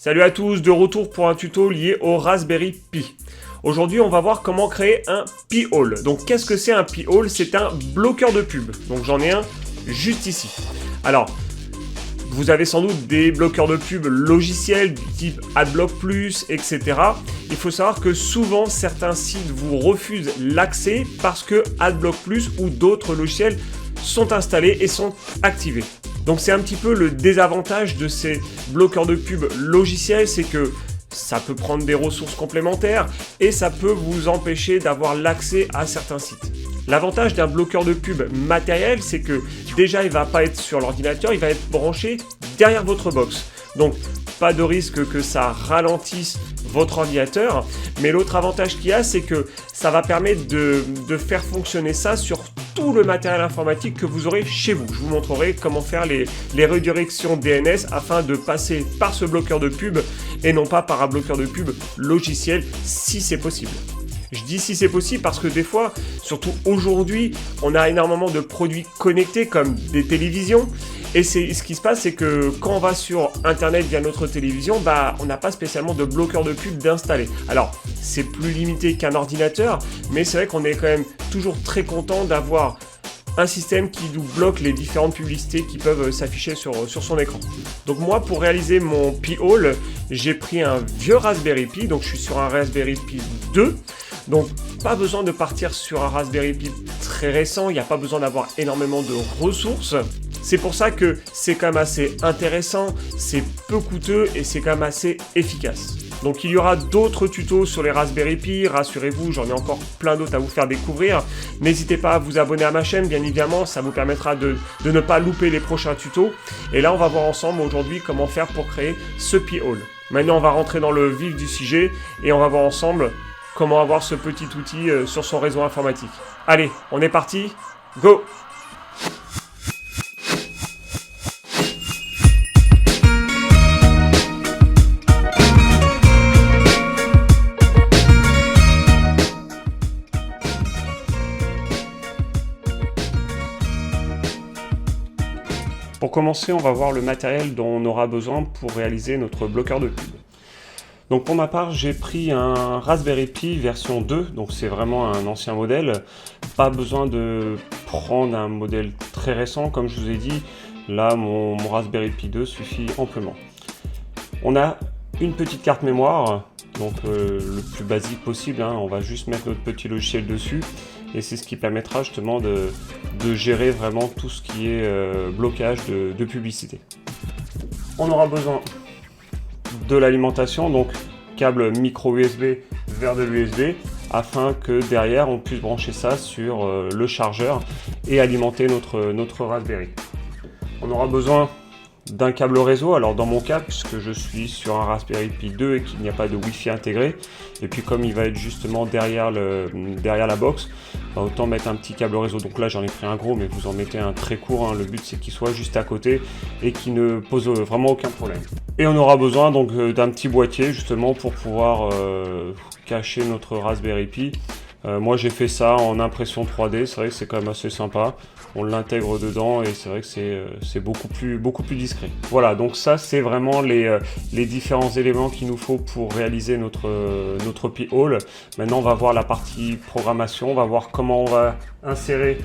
Salut à tous, de retour pour un tuto lié au Raspberry Pi. Aujourd'hui, on va voir comment créer un Pi-hole. Donc, qu'est-ce que c'est un Pi-hole? C'est un bloqueur de pub. Donc, j'en ai un juste ici. Alors, vous avez sans doute des bloqueurs de pub logiciels du type AdBlock Plus, etc. Il faut savoir que souvent, certains sites vous refusent l'accès parce que AdBlock Plus ou d'autres logiciels sont installés et sont activés. Donc c'est un petit peu le désavantage de ces bloqueurs de pub logiciels, c'est que ça peut prendre des ressources complémentaires et ça peut vous empêcher d'avoir l'accès à certains sites. L'avantage d'un bloqueur de pub matériel, c'est que déjà il ne va pas être sur l'ordinateur, il va être branché derrière votre box. Donc pas de risque que ça ralentisse votre ordinateur, mais l'autre avantage qu'il y a, c'est que ça va permettre de faire fonctionner ça sur tout le matériel informatique que vous aurez chez vous. Je vous montrerai comment faire les redirections DNS afin de passer par ce bloqueur de pub et non pas par un bloqueur de pub logiciel si c'est possible. Je dis si c'est possible parce que des fois, surtout aujourd'hui, on a énormément de produits connectés comme des télévisions. Et ce qui se passe, c'est que quand on va sur Internet via notre télévision, on n'a pas spécialement de bloqueur de pub d'installer. Alors, c'est plus limité qu'un ordinateur, mais c'est vrai qu'on est quand même toujours très content d'avoir un système qui nous bloque les différentes publicités qui peuvent s'afficher sur son écran. Donc moi, pour réaliser mon Pi-hole, j'ai pris un vieux Raspberry Pi, donc je suis sur un Raspberry Pi 2. Donc, pas besoin de partir sur un Raspberry Pi très récent, il n'y a pas besoin d'avoir énormément de ressources. C'est pour ça que c'est quand même assez intéressant, c'est peu coûteux et c'est quand même assez efficace. Donc il y aura d'autres tutos sur les Raspberry Pi, rassurez-vous, j'en ai encore plein d'autres à vous faire découvrir. N'hésitez pas à vous abonner à ma chaîne, bien évidemment, ça vous permettra de ne pas louper les prochains tutos. Et là, on va voir ensemble aujourd'hui comment faire pour créer ce Pi-hole. Maintenant, on va rentrer dans le vif du sujet et on va voir ensemble comment avoir ce petit outil sur son réseau informatique. Allez, on est parti, go! Pour commencer, on va voir le matériel dont on aura besoin pour réaliser notre bloqueur de pub. Donc pour ma part, j'ai pris un Raspberry Pi version 2, donc c'est vraiment un ancien modèle. Pas besoin de prendre un modèle très récent, comme je vous ai dit. Là, mon Raspberry Pi 2 suffit amplement. On a une petite carte mémoire, donc le plus basique possible, hein. On va juste mettre notre petit logiciel dessus. Et c'est ce qui permettra justement de gérer vraiment tout ce qui est blocage de publicité. On aura besoin de l'alimentation, donc câble micro USB vers de l'USB, afin que derrière on puisse brancher ça sur le chargeur et alimenter notre Raspberry. On aura besoin d'un câble réseau, alors dans mon cas, puisque je suis sur un Raspberry Pi 2 et qu'il n'y a pas de Wi-Fi intégré, et puis comme il va être justement derrière la box, autant mettre un petit câble réseau. Donc là j'en ai pris un gros, mais vous en mettez un très court, hein. Le but c'est qu'il soit juste à côté et qu'il ne pose vraiment aucun problème. Et on aura besoin donc d'un petit boîtier justement pour pouvoir cacher notre Raspberry Pi. Moi j'ai fait ça en impression 3D, c'est vrai que c'est quand même assez sympa. On l'intègre dedans et c'est vrai que c'est beaucoup plus discret. Voilà, donc ça c'est vraiment les différents éléments qu'il nous faut pour réaliser notre Pi-hole. Maintenant on va voir la partie programmation, on va voir comment on va insérer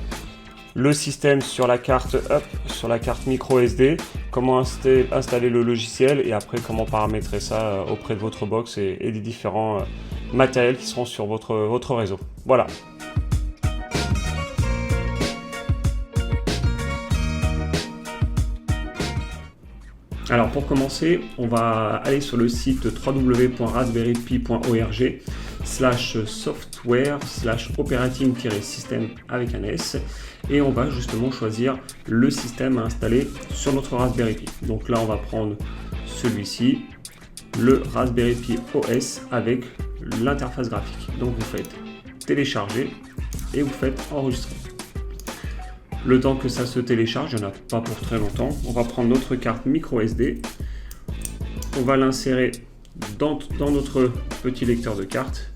le système sur la carte micro SD, comment installer le logiciel et après comment paramétrer ça auprès de votre box et des différents matériels qui seront sur votre réseau. Voilà. Alors pour commencer, on va aller sur le site www.raspberrypi.org/software/operating-system avec un S et on va justement choisir le système à installer sur notre Raspberry Pi. Donc là on va prendre celui-ci, le Raspberry Pi OS avec l'interface graphique. Donc vous faites télécharger et vous faites enregistrer. Le temps que ça se télécharge, il n'y en a pas pour très longtemps. On va prendre notre carte micro SD. On va l'insérer dans notre petit lecteur de carte.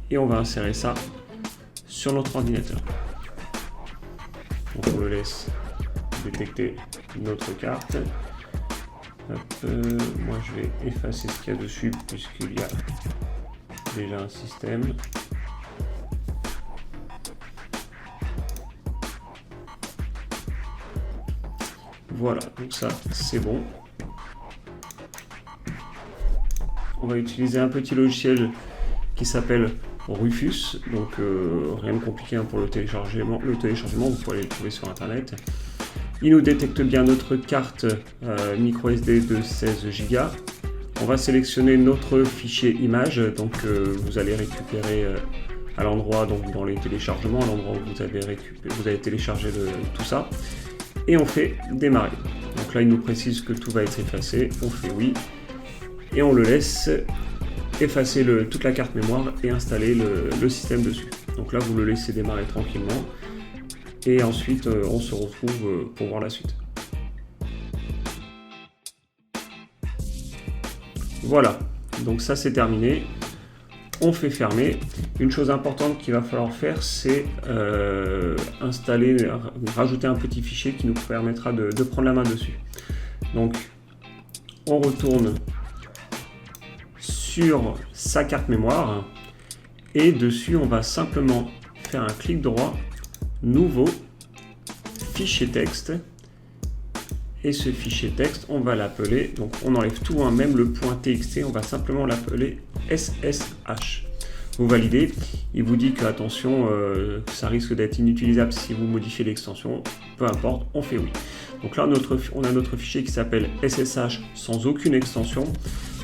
Et on va insérer ça sur notre ordinateur. Donc on le laisse détecter notre carte. Moi je vais effacer ce qu'il y a dessus puisqu'il y a déjà un système. Voilà, donc ça c'est bon. On va utiliser un petit logiciel qui s'appelle Rufus, donc rien de compliqué pour le téléchargement, vous pouvez aller le trouver sur internet. Il nous détecte bien notre carte micro SD de 16 Go. On va sélectionner notre fichier image, donc vous allez récupérer à l'endroit, donc dans les téléchargements, à l'endroit où vous avez téléchargé tout ça, et on fait démarrer. Donc là il nous précise que tout va être effacé, on fait oui, et on le laisse effacer toute la carte mémoire et installer le système dessus. Donc là vous le laissez démarrer tranquillement. Et ensuite, on se retrouve pour voir la suite. Voilà, donc ça c'est terminé. On fait fermer. Une chose importante qu'il va falloir faire, c'est rajouter un petit fichier qui nous permettra de prendre la main dessus. Donc, on retourne sur sa carte mémoire et dessus, on va simplement faire un clic droit. Nouveau fichier texte, et ce fichier texte on va l'appeler, donc on enlève tout, même le point txt, on va simplement l'appeler SSH. Vous validez, il vous dit que attention, ça risque d'être inutilisable si vous modifiez l'extension, peu importe, on fait oui. Donc là on a notre fichier qui s'appelle SSH sans aucune extension,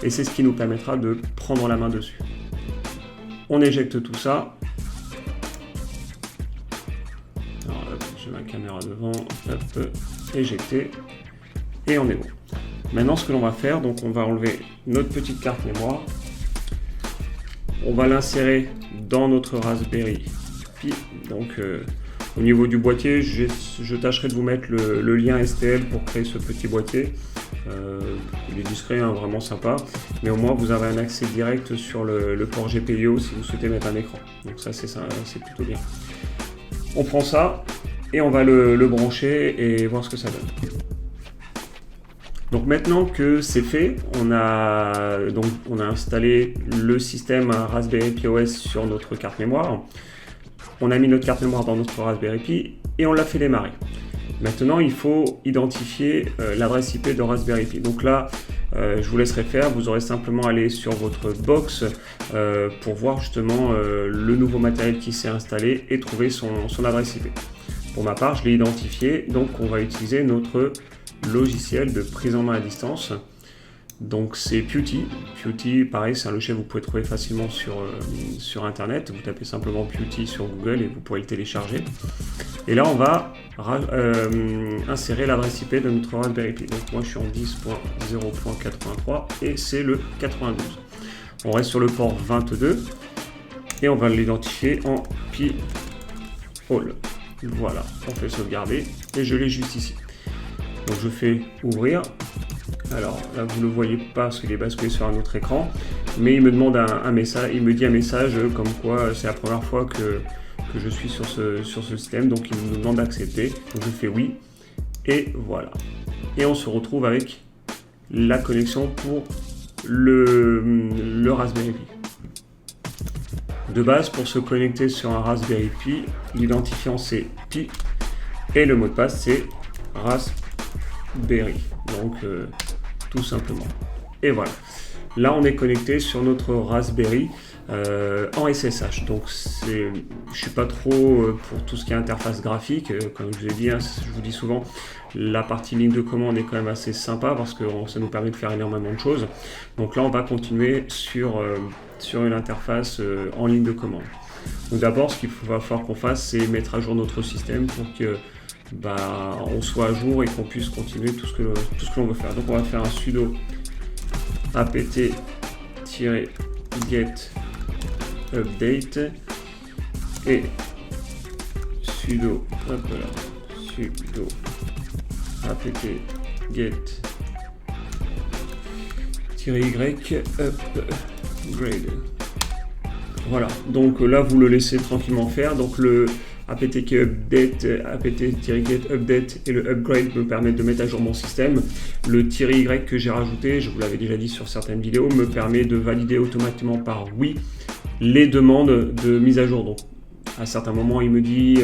et c'est ce qui nous permettra de prendre la main dessus. On éjecte tout ça. J'ai ma caméra devant, hop, éjecter, et on est bon. Maintenant, ce que l'on va faire, donc on va enlever notre petite carte mémoire, on va l'insérer dans notre Raspberry Pi. Donc, au niveau du boîtier, je tâcherai de vous mettre le lien STL pour créer ce petit boîtier. Il est discret, vraiment sympa, mais au moins vous avez un accès direct sur le port GPIO si vous souhaitez mettre un écran. Donc ça, c'est plutôt bien. On prend ça. Et on va le brancher et voir ce que ça donne. Donc maintenant que c'est fait, on a installé le système Raspberry Pi OS sur notre carte mémoire. On a mis notre carte mémoire dans notre Raspberry Pi et on l'a fait démarrer. Maintenant, il faut identifier l'adresse IP de Raspberry Pi. Donc là, je vous laisserai faire. Vous aurez simplement à aller sur votre box pour voir justement le nouveau matériel qui s'est installé et trouver son adresse IP. Pour ma part, je l'ai identifié, donc on va utiliser notre logiciel de prise en main à distance. Donc c'est Pewty. Pewty, pareil, c'est un logiciel que vous pouvez trouver facilement sur internet. Vous tapez simplement Pewty sur Google et vous pourrez le télécharger. Et là, on va insérer l'adresse IP de notre Raspberry Pi. Donc moi, je suis en 10.0.83 et c'est le 92. On reste sur le port 22 et on va l'identifier en Pi All. Voilà, on fait sauvegarder et je l'ai juste ici. Donc je fais ouvrir. Alors là vous ne le voyez pas parce qu'il est basculé sur un autre écran, mais il me demande un message, il me dit un message comme quoi c'est la première fois que je suis sur ce système, donc il me demande d'accepter. Donc je fais oui et voilà. Et on se retrouve avec la connexion pour le Raspberry Pi. De base, pour se connecter sur un Raspberry Pi, l'identifiant c'est Pi et le mot de passe c'est Raspberry. Donc tout simplement. Et voilà. Là, on est connecté sur notre Raspberry en SSH. Donc je suis pas trop pour tout ce qui est interface graphique. Comme je vous ai dit, je vous dis souvent, la partie ligne de commande est quand même assez sympa parce que ça nous permet de faire énormément de choses. Donc là, on va continuer sur une interface en ligne de commande. Donc d'abord, ce qu'il va falloir qu'on fasse, c'est mettre à jour notre système pour que on soit à jour et qu'on puisse continuer tout ce que l'on veut faire. Donc on va faire un sudo apt-get update et sudo apt-get -y upgrade. Voilà, donc là vous le laissez tranquillement faire. Donc apt-get update, apt-get update et le upgrade me permettent de mettre à jour mon système. Le -y que j'ai rajouté, je vous l'avais déjà dit sur certaines vidéos, me permet de valider automatiquement par oui les demandes de mise à jour. Donc, à certains moments, il me dit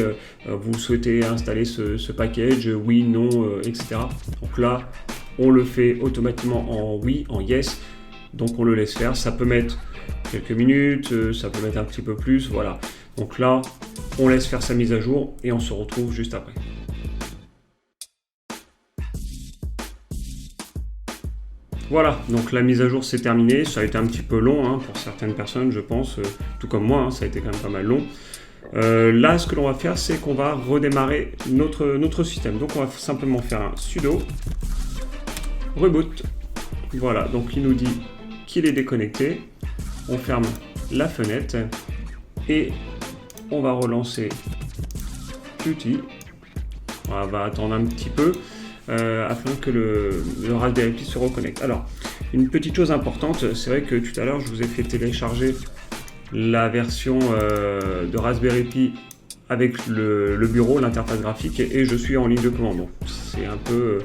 vous souhaitez installer ce package, oui, non, etc. Donc là, on le fait automatiquement en oui, en yes. Donc on le laisse faire. Ça peut mettre quelques minutes, ça peut mettre un petit peu plus, voilà. Donc là, on laisse faire sa mise à jour et on se retrouve juste après. Voilà, donc la mise à jour c'est terminé. Ça a été un petit peu long hein, pour certaines personnes, je pense, tout comme moi, hein, ça a été quand même pas mal long. Là, ce que l'on va faire, c'est qu'on va redémarrer notre système. Donc, on va simplement faire un sudo reboot. Voilà, donc il nous dit qu'il est déconnecté. On ferme la fenêtre et on va relancer Qt. On va attendre un petit peu afin que le Raspberry Pi se reconnecte. Alors, une petite chose importante, c'est vrai que tout à l'heure, je vous ai fait télécharger la version de Raspberry Pi avec le bureau, l'interface graphique, et je suis en ligne de commande. Donc, c'est un peu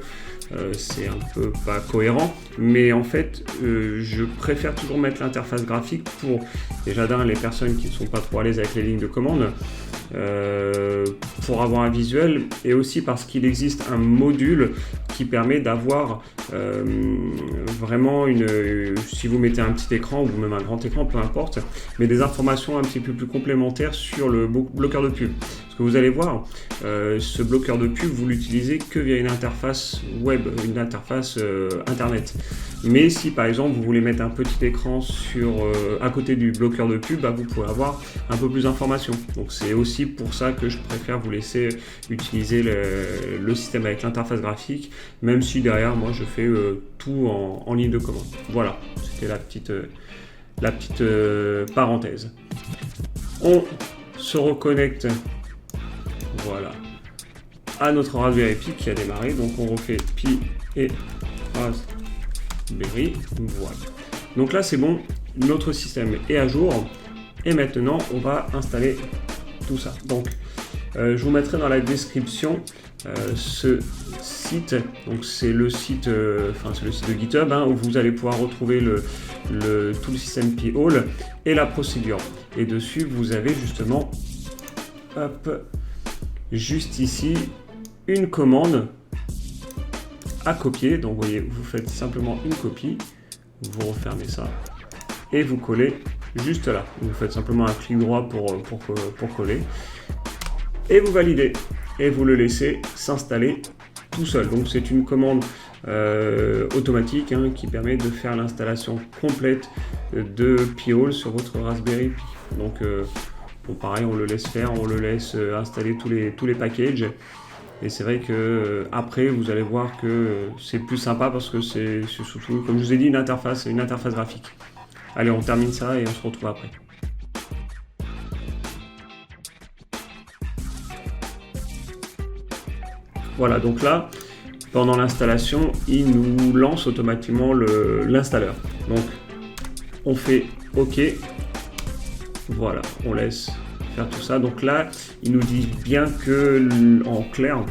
pas cohérent, mais en fait je préfère toujours mettre l'interface graphique pour déjà les personnes qui ne sont pas trop à l'aise avec les lignes de commande, pour avoir un visuel, et aussi parce qu'il existe un module qui permet d'avoir vraiment si vous mettez un petit écran ou même un grand écran, peu importe, mais des informations un petit peu plus complémentaires sur le bloqueur de pub. Parce que vous allez voir, ce bloqueur de pub, vous l'utilisez que via une interface web, une interface internet. Mais si par exemple vous voulez mettre un petit écran à côté du bloqueur de pub, vous pouvez avoir un peu plus d'informations. Donc c'est aussi pour ça que je préfère vous laisser utiliser le système avec l'interface graphique, même si derrière moi je fais tout en ligne de commande. Voilà, c'était la petite parenthèse. On se reconnecte, voilà, à notre Raspberry Pi qui a démarré. Donc on refait Pi et Raspberry, voilà. Donc là c'est bon, notre système est à jour et maintenant on va installer tout ça. Donc je vous mettrai dans la description ce site. Donc c'est le site, c'est le site de GitHub où vous allez pouvoir retrouver tout le système Pi-hole et la procédure. Et dessus vous avez justement, juste ici, une commande à copier. Donc vous voyez, vous faites simplement une copie, vous refermez ça et vous collez juste là. Vous faites simplement un clic droit pour coller et vous validez et vous le laissez s'installer tout seul. Donc c'est une commande automatique qui permet de faire l'installation complète de Pi-hole sur votre Raspberry Pi. Donc bon, pareil, on le laisse faire, on le laisse installer tous les packages. Et c'est vrai que après vous allez voir que c'est plus sympa parce que c'est surtout, comme je vous ai dit, une interface graphique. Allez, on termine ça et on se retrouve après. Voilà, donc là, pendant l'installation, il nous lance automatiquement l'installeur. Donc, on fait OK. Voilà, on laisse faire tout ça. Donc là, il nous dit bien que, en clair,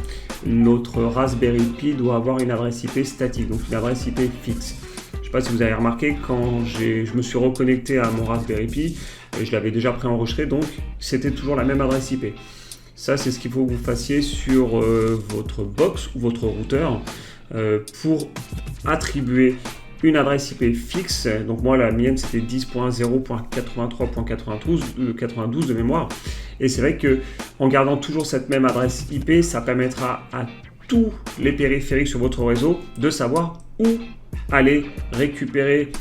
notre Raspberry Pi doit avoir une adresse IP statique, donc une adresse IP fixe. Je ne sais pas si vous avez remarqué, quand je me suis reconnecté à mon Raspberry Pi, je l'avais déjà préenregistré, donc c'était toujours la même adresse IP. Ça, c'est ce qu'il faut que vous fassiez sur votre box ou votre routeur pour attribuer une adresse IP fixe. Donc moi, la mienne, c'était 10.0.83.92 de mémoire. Et c'est vrai que en gardant toujours cette même adresse IP, ça permettra à tous les périphériques sur votre réseau de savoir où aller récupérer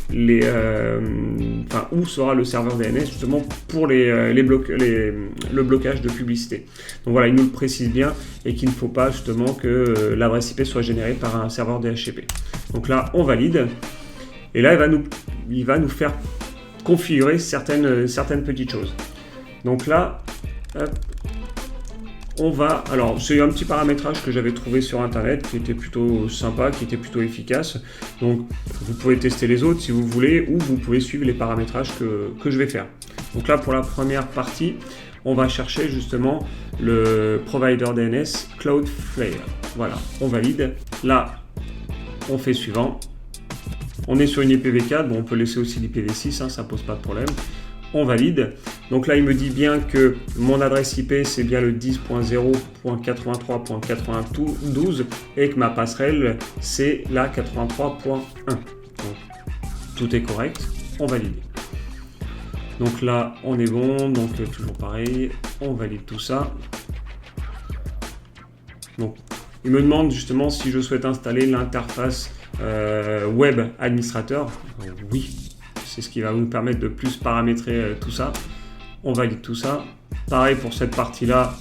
où sera le serveur DNS justement pour le blocage de publicité. Donc voilà, il nous le précise bien et qu'il ne faut pas justement que l'adresse IP soit générée par un serveur DHCP. Donc là, on valide et là, il va nous faire configurer certaines petites choses. Donc là, hop, alors c'est un petit paramétrage que j'avais trouvé sur internet qui était plutôt sympa, qui était plutôt efficace. Donc vous pouvez tester les autres si vous voulez, ou vous pouvez suivre les paramétrages que je vais faire. Donc là, pour la première partie, on va chercher justement le provider DNS Cloudflare. Voilà, on valide. Là, on fait suivant. On est sur une IPv4, bon, on peut laisser aussi l'IPv6, hein, ça pose pas de problème. On valide. Donc là, il me dit bien que mon adresse IP, c'est bien le 10.0.83.92 et que ma passerelle, c'est la 83.1. Donc, tout est correct, on valide. Donc là, on est bon, donc toujours pareil, on valide tout ça. Donc, il me demande justement si je souhaite installer l'interface web administrateur. Oui, c'est ce qui va nous permettre de plus paramétrer tout ça. On valide tout ça. Pareil pour cette partie-là,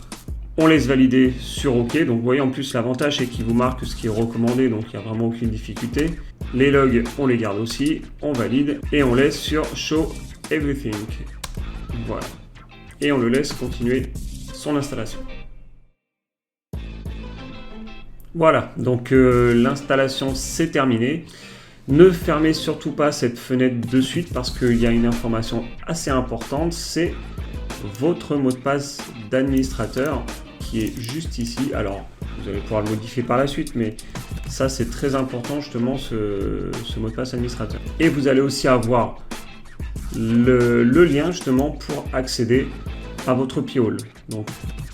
on laisse valider sur OK. Donc vous voyez en plus l'avantage c'est qu'il vous marque ce qui est recommandé, donc il n'y a vraiment aucune difficulté. Les logs, on les garde aussi, on valide et on laisse sur Show Everything. Voilà. Et on le laisse continuer son installation. Voilà, donc l'installation c'est terminé. Ne fermez surtout pas cette fenêtre de suite parce qu'il y a une information assez importante, c'est votre mot de passe d'administrateur qui est juste ici. Alors, vous allez pouvoir le modifier par la suite, mais ça c'est très important justement ce mot de passe administrateur. Et vous allez aussi avoir le lien justement pour accéder à votre Pi-hole. Donc,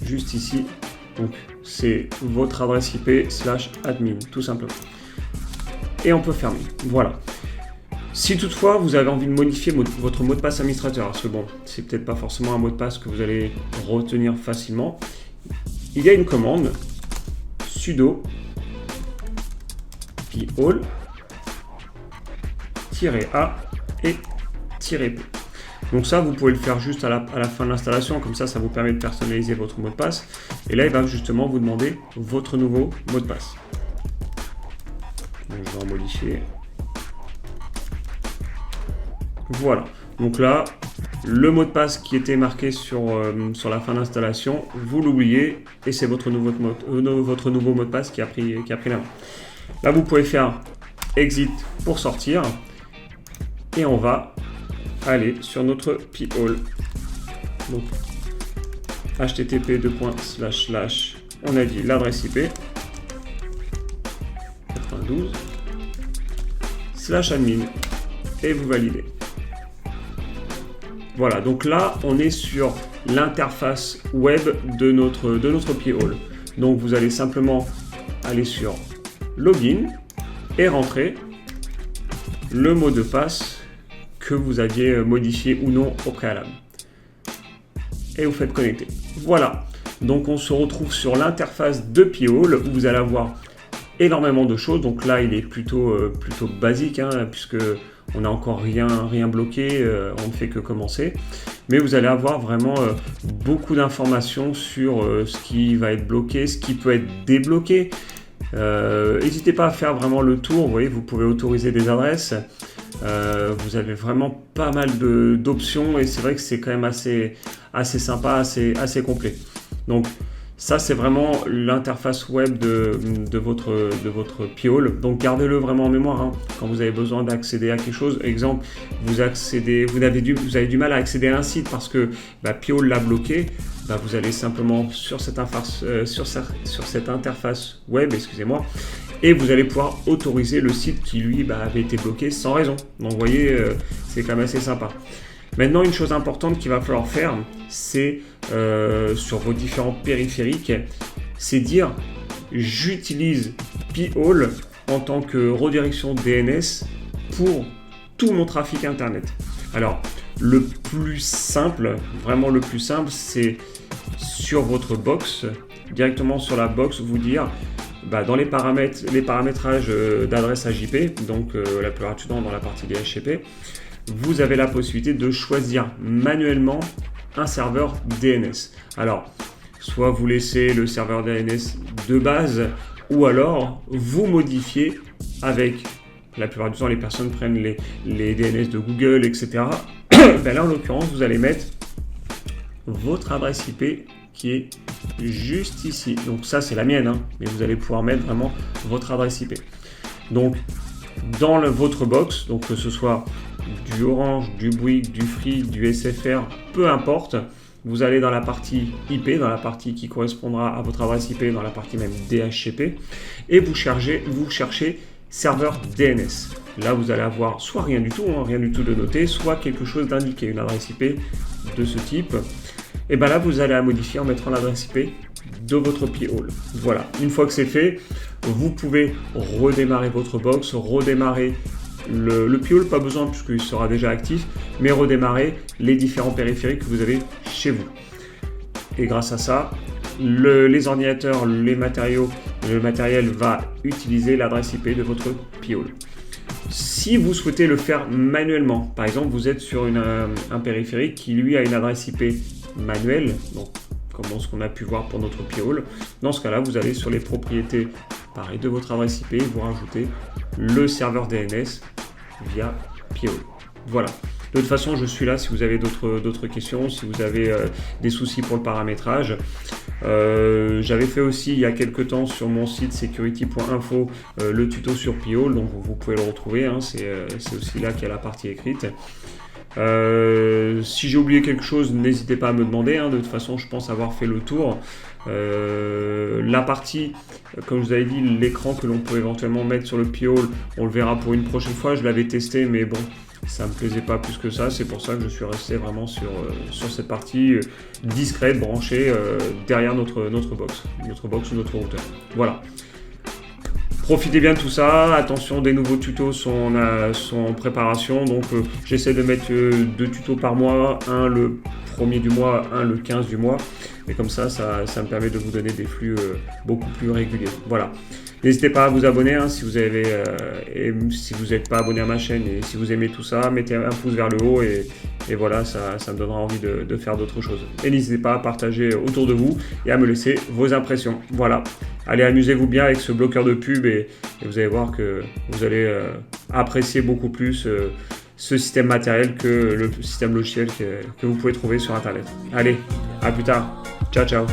juste ici, donc c'est votre adresse IP/admin, tout simplement. Et on peut fermer. Voilà. Si toutefois vous avez envie de modifier votre mot de passe administrateur, parce que bon, c'est peut-être pas forcément un mot de passe que vous allez retenir facilement, il y a une commande sudo pi-hole-a et -p. Donc ça, vous pouvez le faire juste à la fin de l'installation, comme ça vous permet de personnaliser votre mot de passe. Et là, il va justement vous demander votre nouveau mot de passe. Donc, je vais en modifier. Voilà. Donc là, le mot de passe qui était marqué sur la fin d'installation, vous l'oubliez et c'est votre nouveau mot de passe qui a pris la main. Là, vous pouvez faire exit pour sortir et on va aller sur notre Pi-hole. Donc http :// on a dit l'adresse IP 92/admin et vous validez. Voilà, donc là on est sur l'interface web de notre Pi-hole. Donc vous allez simplement aller sur login et rentrer le mot de passe que vous aviez modifié ou non au préalable. Et vous faites connecter. Voilà, donc on se retrouve sur l'interface de Pi-hole où vous allez avoir énormément de choses. Donc là, il est plutôt basique, hein, puisque on n'a encore rien bloqué, on ne fait que commencer. Mais vous allez avoir vraiment beaucoup d'informations sur ce qui va être bloqué, ce qui peut être débloqué. N'hésitez pas à faire vraiment le tour. Vous voyez, vous pouvez autoriser des adresses. Vous avez vraiment pas mal d'options et c'est vrai que c'est quand même assez sympa, assez complet. Donc ça c'est vraiment l'interface web de votre Pi-hole. Donc gardez-le vraiment en mémoire, hein, quand vous avez besoin d'accéder à quelque chose. Exemple, vous avez du mal à accéder à un site parce que Pi-hole l'a bloqué. Vous allez simplement sur cette interface web, excusez-moi, et vous allez pouvoir autoriser le site qui lui avait été bloqué sans raison. Donc vous voyez, c'est quand même assez sympa. Maintenant, une chose importante qu'il va falloir faire, c'est sur vos différents périphériques, c'est dire j'utilise Pi-hole en tant que redirection DNS pour tout mon trafic internet. Alors, le plus simple, vraiment le plus simple, c'est sur votre box, directement sur la box, vous dire dans les paramétrages d'adresse AJP, donc la plupart du temps dans la partie DHCP, vous avez la possibilité de choisir manuellement un serveur DNS. Alors, soit vous laissez le serveur DNS de base, ou alors vous modifiez avec, la plupart du temps les personnes prennent les DNS de Google, etc. Là en l'occurrence, vous allez mettre votre adresse IP qui est juste ici. Donc ça c'est la mienne, hein, mais vous allez pouvoir mettre vraiment votre adresse IP. Donc dans votre box, donc que ce soit du Orange, du Bouygues, du Free, du SFR, peu importe, vous allez dans la partie IP, dans la partie qui correspondra à votre adresse IP, dans la partie même DHCP, et vous cherchez serveur DNS. Là, vous allez avoir soit rien du tout de noté, soit quelque chose d'indiqué, une adresse IP de ce type. Et bien là, vous allez la modifier en mettant l'adresse IP de votre P-Hole. Voilà, une fois que c'est fait, vous pouvez redémarrer votre box, redémarrer le P-Hole, pas besoin puisqu'il sera déjà actif, mais redémarrer les différents périphériques que vous avez chez vous. Et grâce à ça, les ordinateurs, les matériaux, le matériel va utiliser l'adresse IP de votre P-Hole. Si vous souhaitez le faire manuellement, par exemple vous êtes sur un périphérique qui lui a une adresse IP manuelle, donc comme ce qu'on a pu voir pour notre P-Hole, dans ce cas-là vous allez sur les propriétés pareil, de votre adresse IP, vous rajoutez le serveur DNS via P-Hole. Voilà. De toute façon, je suis là si vous avez d'autres questions, si vous avez des soucis pour le paramétrage. J'avais fait aussi il y a quelques temps sur mon site security.info le tuto sur P-Hole, donc vous pouvez le retrouver, hein, c'est aussi là qu'il y a la partie écrite. Si j'ai oublié quelque chose, n'hésitez pas à me demander, hein, de toute façon je pense avoir fait le tour. La partie, comme je vous avais dit, l'écran que l'on peut éventuellement mettre sur le P-Hole, on le verra pour une prochaine fois, je l'avais testé mais bon, ça me plaisait pas plus que ça, c'est pour ça que je suis resté vraiment sur cette partie discrète, branchée derrière notre box ou notre routeur. Voilà. Profitez bien de tout ça, attention, des nouveaux tutos sont en préparation, donc j'essaie de mettre 2 tutos par mois, un le 1er du mois, un le 15 du mois, et comme ça me permet de vous donner des flux beaucoup plus réguliers. Voilà. N'hésitez pas à vous abonner hein, si vous n'êtes pas abonné à ma chaîne et si vous aimez tout ça, mettez un pouce vers le haut et voilà, ça me donnera envie de faire d'autres choses. Et n'hésitez pas à partager autour de vous et à me laisser vos impressions. Voilà, allez, amusez-vous bien avec ce bloqueur de pub et vous allez voir que vous allez apprécier beaucoup plus ce système matériel que le système logiciel que vous pouvez trouver sur Internet. Allez, à plus tard. Ciao, ciao.